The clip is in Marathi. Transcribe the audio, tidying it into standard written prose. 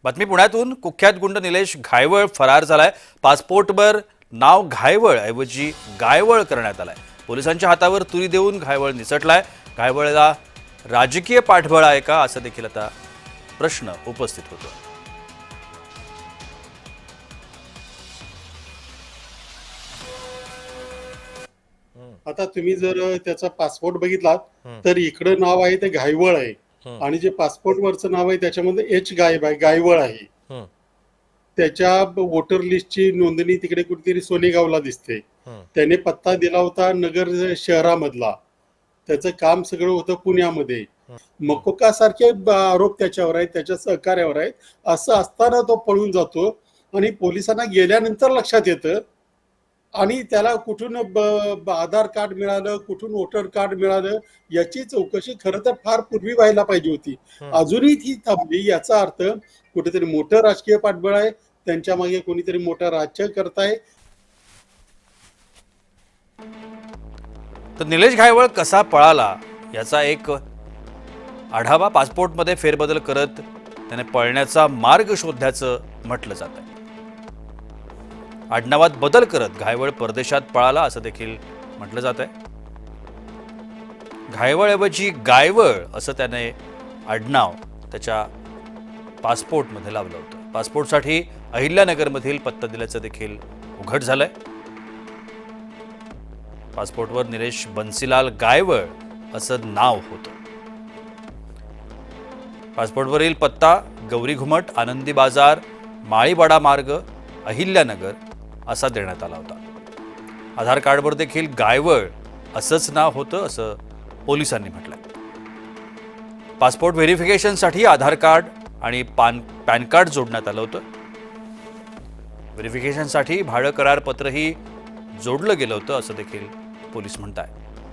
बातमी पुण्यातून कुख्यात गुंड निलेश घायवळ फरार झालाय। पासपोर्टवर नाव घायवळ ऐवजी गायवळ करण्यात आलाय। पोलिसांच्या हातावर तुरी देऊन घायवळ निसटलाय। घायवळला राजकीय पाठबळ आहे का असं देखील आता प्रश्न उपस्थित होतो। आता तुम्ही जर त्याचा पासपोर्ट बघितलात तर इकडे नाव आहे ते घायवळ आहे आणि जे पासपोर्ट वरचं नाव आहे त्याच्यामध्ये एच गायवळ आहे। त्याच्या वोटर लिस्टची नोंदणी तिकडे कुठेतरी सोनेगावला दिसते। त्याने पत्ता दिला होता नगर शहरामधला, त्याचं काम सगळं होतं पुण्यामध्ये। मकोका सारखे आरोप त्याच्यावर आहेत, त्याच्या सहकार्यावर आहेत। असं असताना तो पळून जातो आणि पोलिसांना गेल्यानंतर लक्षात येतं आणि त्याला कुठून आधार कार्ड मिळालं, कुठून वोटर कार्ड मिळालं याची चौकशी खरं तर फार पूर्वी व्हायला पाहिजे होती। अजूनही ती थांबली, याचा अर्थ कुठेतरी मोठं राजकीय पाठबळ आहे, त्यांच्या मागे कोणीतरी मोठं राज्य करताय। तर निलेश घायवळ कसा पळाला याचा एक आढावा पासपोर्टमध्ये फेरबदल करत त्याने पळण्याचा मार्ग शोधल्याचं म्हटलं जात आहे। आडनावात बदल करत घायवळ परदेशात पळाला असं देखील म्हटलं जात आहे। घायवळऐवजी गायवळ असं त्याने आडनाव त्याच्या पासपोर्टमध्ये लावलं होतं। पासपोर्टसाठी अहिल्यानगरमधील पत्ता दिल्याचं देखील उघड झालंय। पासपोर्टवर निलेश बन्सीलाल गायवळ असं नाव होतं। पासपोर्टवरील पत्ता गौरी घुमट, आनंदी बाजार, माळीवाडा मार्ग, अहिल्यानगर असा देण्यात आला होता। आधार कार्डवर देखील गायवळ असंच नाव होतं असं पोलिसांनी म्हटलंय। पासपोर्ट व्हेरिफिकेशनसाठी आधार कार्ड आणि पॅन कार्ड जोडण्यात आलं होतं। व्हेरिफिकेशनसाठी भाडं करार पत्रही जोडलं गेलं होतं असं देखील पोलीस म्हणतायत।